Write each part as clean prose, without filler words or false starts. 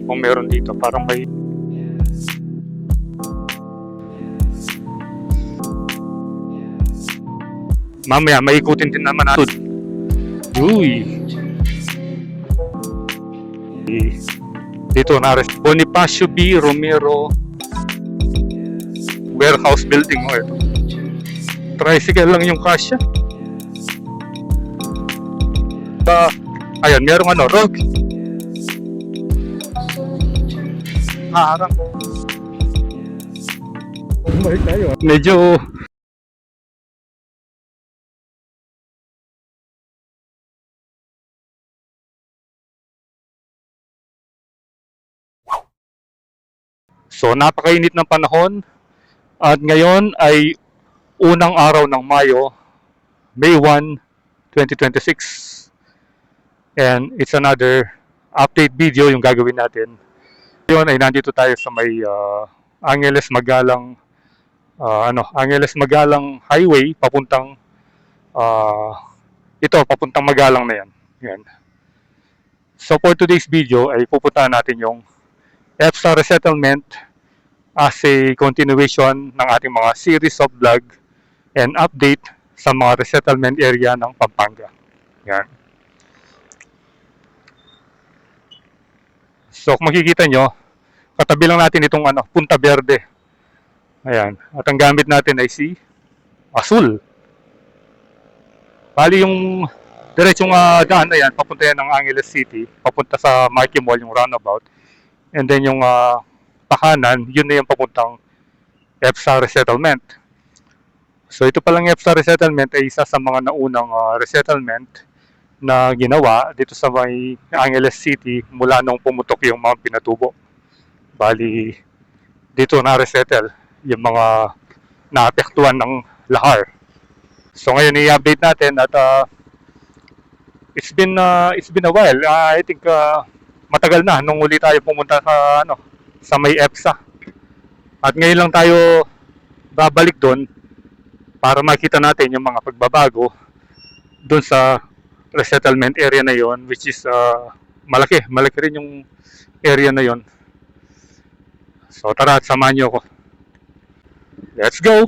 kung meron dito. Parang may mamaya maikutin din naman natin. Uy. Dito na Bonifacio B. Romero warehouse building. Oh, ito. Tricycle lang yung kasya. Ayan, merong ano, road. Harang. Medyo so napakainit ng panahon at ngayon ay unang araw ng Mayo, May 1, 2026. And it's another update video yung gagawin natin. Ngayon ay nandito tayo sa may Angeles Magalang Angeles Magalang Highway papuntang papuntang Magalang na yan. Yan. So for today's video ay pupuntahan natin yung EDSA resettlement as a continuation ng ating mga series of vlog and update sa mga resettlement area ng Pampanga. Yan. So kung makikita nyo, katabi lang natin itong Punta Verde. Ayan. At ang gamit natin ay si Azul. Bali yung diretsong daan na yan, papunta yan ng Angeles City, papunta sa Marquee Mall, yung roundabout. And then yung pakanan, yun na yung papuntang EDSA resettlement. So ito palang EDSA resettlement ay isa sa mga naunang resettlement na ginawa dito sa may Angeles City mula nung pumutok yung Mount Pinatubo. Bali, dito na-resettle yung mga naapektuhan ng lahar. So ngayon i-update natin at it's been a while. I think matagal na nung uli tayo pumunta sa sa may EDSA. At ngayon lang tayo babalik doon para makita natin yung mga pagbabago doon sa resettlement area na yon, which is malaki rin yung area na yon. So tara at samahan niyo ako. Let's go!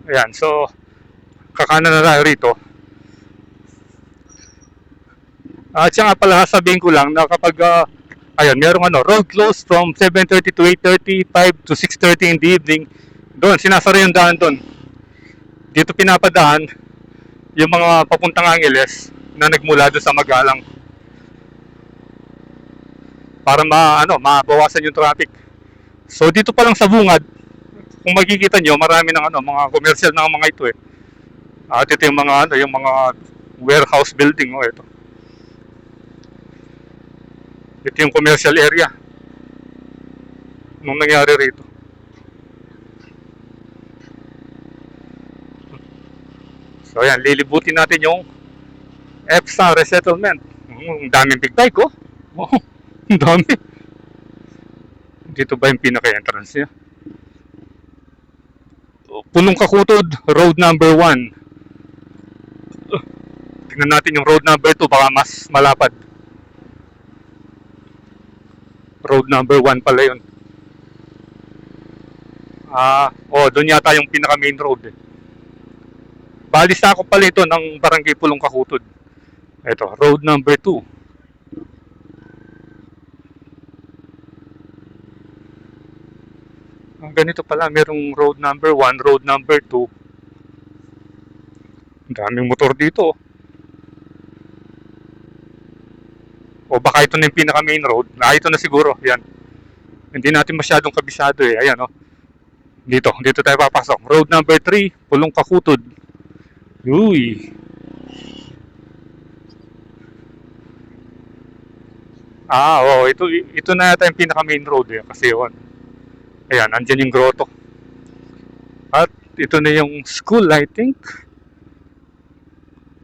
Ayan, so kakanan na tayo rito. At siya nga pala, sabihin ko lang na kapag ayan, merong road closed from 7:30 to 8:30, 5 to 6:30 in the evening. Doon, sinasara yung daan doon. Dito pinapadaan yung mga papuntang Angeles na nagmula doon sa Magalang. Para mabawasan yung traffic. So dito pa lang sa bungad, kung makikita nyo, marami ng mga commercial na mga ito eh. At ito yung mga warehouse building, ito. Ito yung commercial area nung nangyari rito. So ayan, lilibutin natin yung EDSA resettlement. Ang daming big bike, oh. Ang dami. Dito ba yung pinaka-entrance niya? Punong Kakutod, road number 1. Tingnan natin yung road number 2, baka mas malapad. Road number 1 pala yun. Doon yata yung pinaka main road eh. Bali sa ako pala ito ng Barangay Pulong Kakutod. Ito, road number 2. Ganito pala, merong road number 1, road number 2. Ang daming motor dito. O baka ito na yung pinaka main road. Ito na siguro, yan. Hindi natin masyadong kabisado eh. Ayan Dito tayo papasok. Road number 3, Pulong Kakutod. Uy. Ito na yata yung pinaka main road eh. Kasi yun. Ayan, andyan yung grotto. At ito na yung school, I think.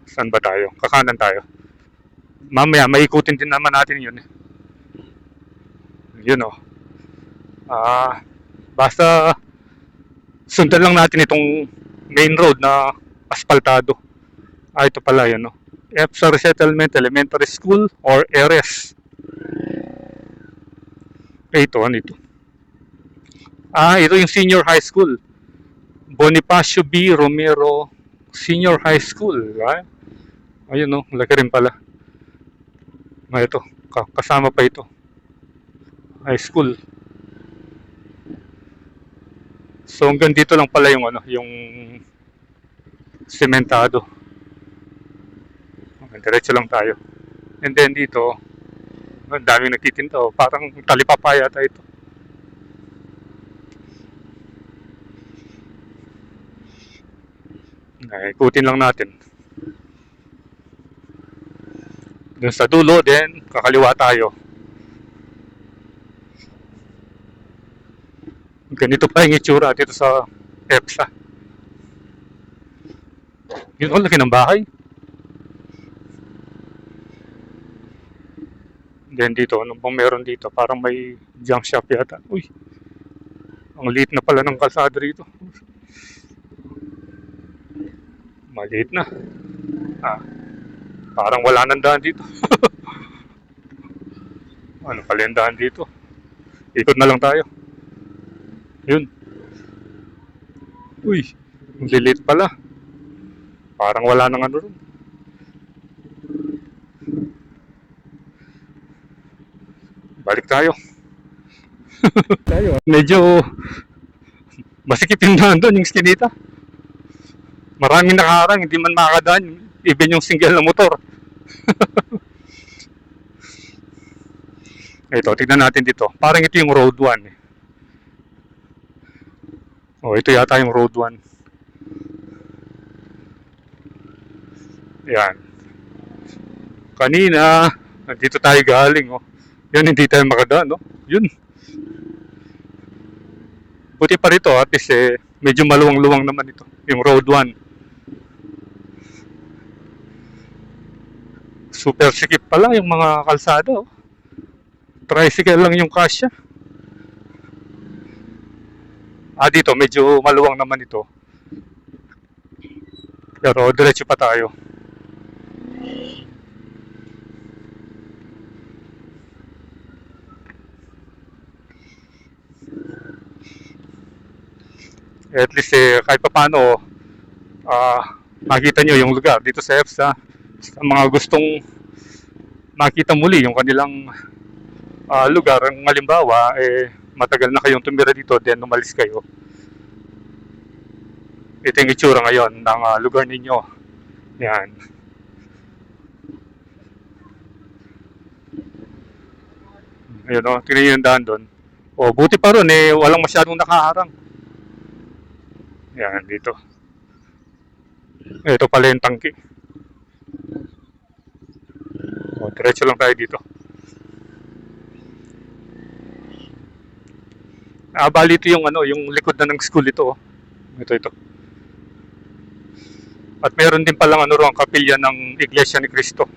Saan ba tayo? Kakanan tayo. Mamaya, maikutin din naman natin yun. Yun basta sundan lang natin itong main road na aspaltado. Ito pala yan, no? EPSA Resettlement Elementary School or ERES. Ito, ano ito? Ito yung senior high school. Bonifacio B. Romero Senior High School. Ayun, no? Laki rin pala. Ito, kasama pa ito. High school. So hanggang dito lang pala yung yung sementado. Diretso lang tayo. And then dito, ang daming nagtitinda. Parang talipapa yata ito. Ikutin lang natin. Doon sa dulo, then kakaliwa tayo. Ganito pa yung itsura dito sa EPSA. Yun, laki ng bahay. Then dito, ano bang meron dito? Parang may junk shop yata. Uy, ang liit na pala ng kalsada rito. Maliit na. Parang wala nang daan dito. Ano pala yung daan dito? Ikot na lang tayo. Yun. Uy, ang lilit pala. Parang wala nang ano rin. Balik tayo. Medyo masikip yung daan doon, yung skinita. Maraming nakaharang, hindi man makakadaan. Even yung single na motor. Ito, tignan natin dito. Parang ito yung road 1. Ito yata yung road 1. Yan. Kanina, nandito tayo galing. Yan, hindi tayo makadaan. Yun. Buti pa rito, at least medyo maluwang-luwang naman ito. Yung road 1. Super sikip pala yung mga kalsada. Tricycle lang yung kasya. Dito medyo maluwang naman ito. Pero diretso pa tayo. At least kahit pa paano makita nyo yung lugar dito sa EPSA. Sa mga gustong makita muli yung kanilang lugar, ang halimbawa matagal na kayong tumira dito, then umalis kayo. Ito yung itsura ngayon ng lugar ninyo. Yan. Ayun, tingnan nyo yung daan doon. Buti pa ron walang masyadong nakaharang. Yan, dito. Ito pala yung tangke. Diretso lang tayo dito. Bali ito yung yung likod na ng school ito. Ito. At meron din palang ang kapilya ng Iglesia ni Cristo.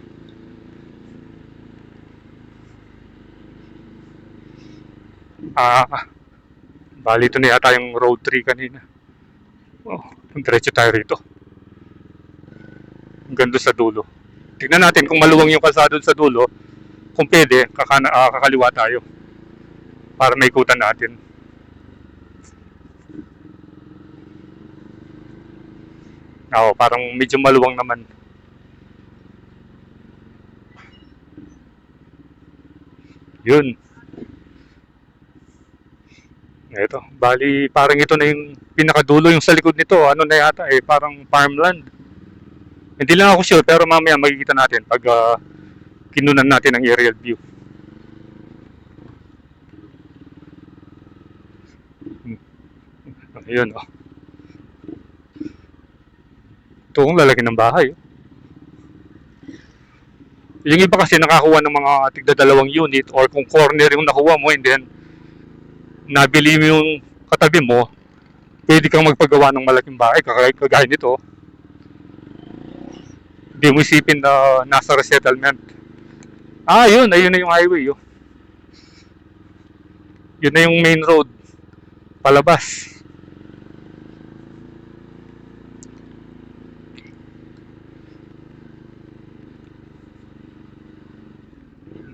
Bali ito na yata yung road 3 kanina. Diretso tayo rito. Hanggang doon sa dulo. Tignan natin kung maluwang yung kalsada sa dulo. Kung pwede, kakaliwa tayo. Para maikutan natin. Parang medyo maluwang naman. Yun. Ito, bali parang ito na yung pinakadulo, yung sa likod nito, ano na yata parang farmland. Hindi lang ako sure, pero mamaya makikita natin pag kinunan natin ang aerial view. Ayun, ito ang lalaki ng bahay. Yung iba kasi nakakuha ng mga tigda-2 unit, or kung corner yung nakuha mo and then nabili mo yung katabi mo, pwede kang magpagawa ng malaking bahay kagaya nito. Hindi mo isipin na nasa resettlement. Ayun na yung highway. Yun na yung main road palabas.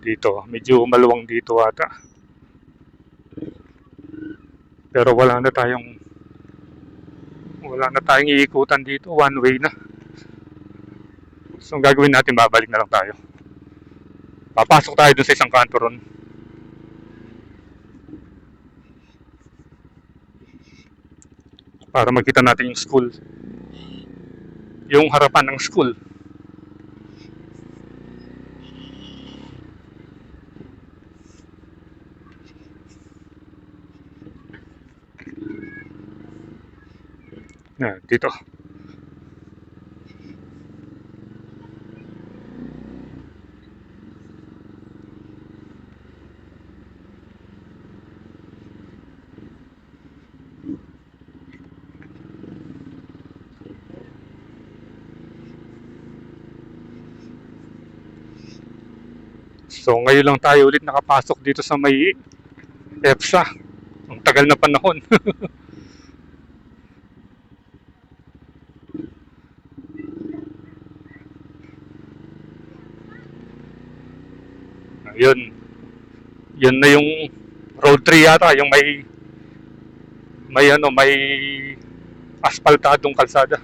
dito. Medyo maluwang dito ata. Pero wala na tayong iikutan dito. One way na. So, ang gagawin natin, babalik na lang tayo. Papasok tayo dun sa isang kanto ron. Para makita natin yung school. Yung harapan ng school. Dito. So ngayon lang tayo ulit nakapasok dito sa may EPSA. Ang tagal na panahon. Ayun. Yun na yung road 3 yata, yung may asphaltadong kalsada.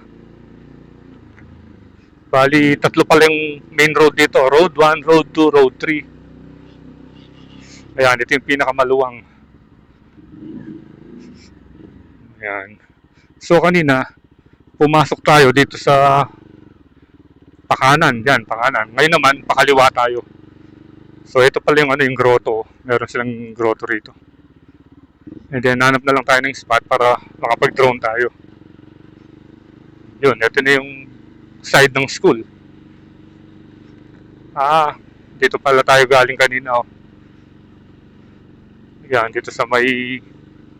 Bali, tatlo pala yung main road dito. Road 1, Road 2, Road 3. Ayan, ito yung pinakamaluwang. Ayan. So, kanina, pumasok tayo dito sa pakanan. Yan, pakanan. Ngayon naman, pakaliwa tayo. So, ito pala yung grotto. Meron silang grotto rito. And then, hanap na lang tayo ng spot para makapag-drone tayo. Yun, ito na yung side ng school. Dito pala tayo galing kanina. Yan, dito sa may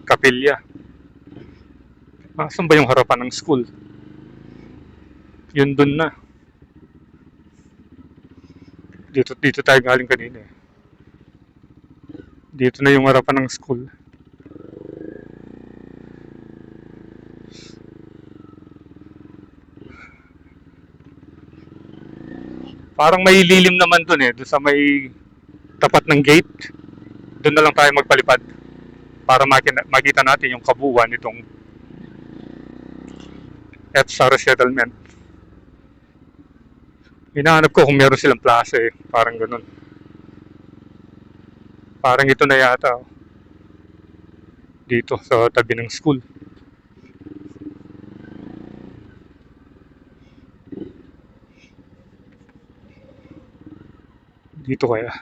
kapilya. Saan ba yung harapan ng school? Yun dun na. Dito tayo galing kanina. Dito na yung harapan ng school. Parang may lilim naman dun doon sa may tapat ng gate. Doon na lang tayo magpalipad para makita natin yung kabuuan nitong EPSA Resettlement. Hinahanap ko kung meron silang plaza parang ganun. Parang ito na yata dito sa tabi ng school. Dito kaya.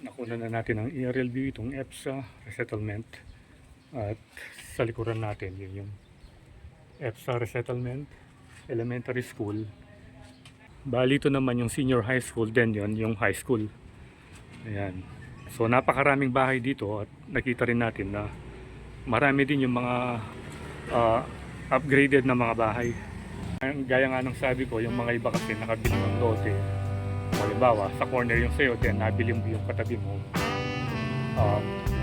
Nakuha na natin ang aerial view itong EPSA Resettlement. At sa likuran natin, yun yung EPSA Resettlement Elementary School. Bali ito naman yung senior high school, then yun yung high school. Ayan. So napakaraming bahay dito at nakita rin natin na marami din yung mga upgraded na mga bahay. Gaya nga ng sabi ko, yung mga iba kasi nakabili ng lote. Halimbawa, sa corner yung sayo, then nabili mo yung katabi mo.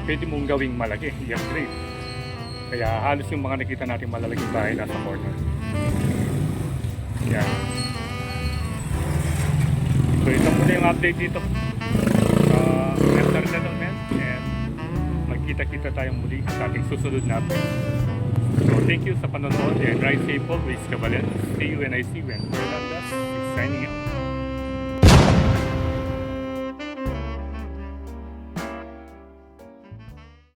Pwede mong gawing malaki, i-upgrade. Kaya halos yung mga nakita natin malalaking bahay nasa corner. Yan. So ito muna yung update dito. After settlement, and magkita-kita tayong muli sa ating susunod na update. So thank you sa panonood and ride safe always, Kabalen. See you when I see you, and Fernanda is signing out.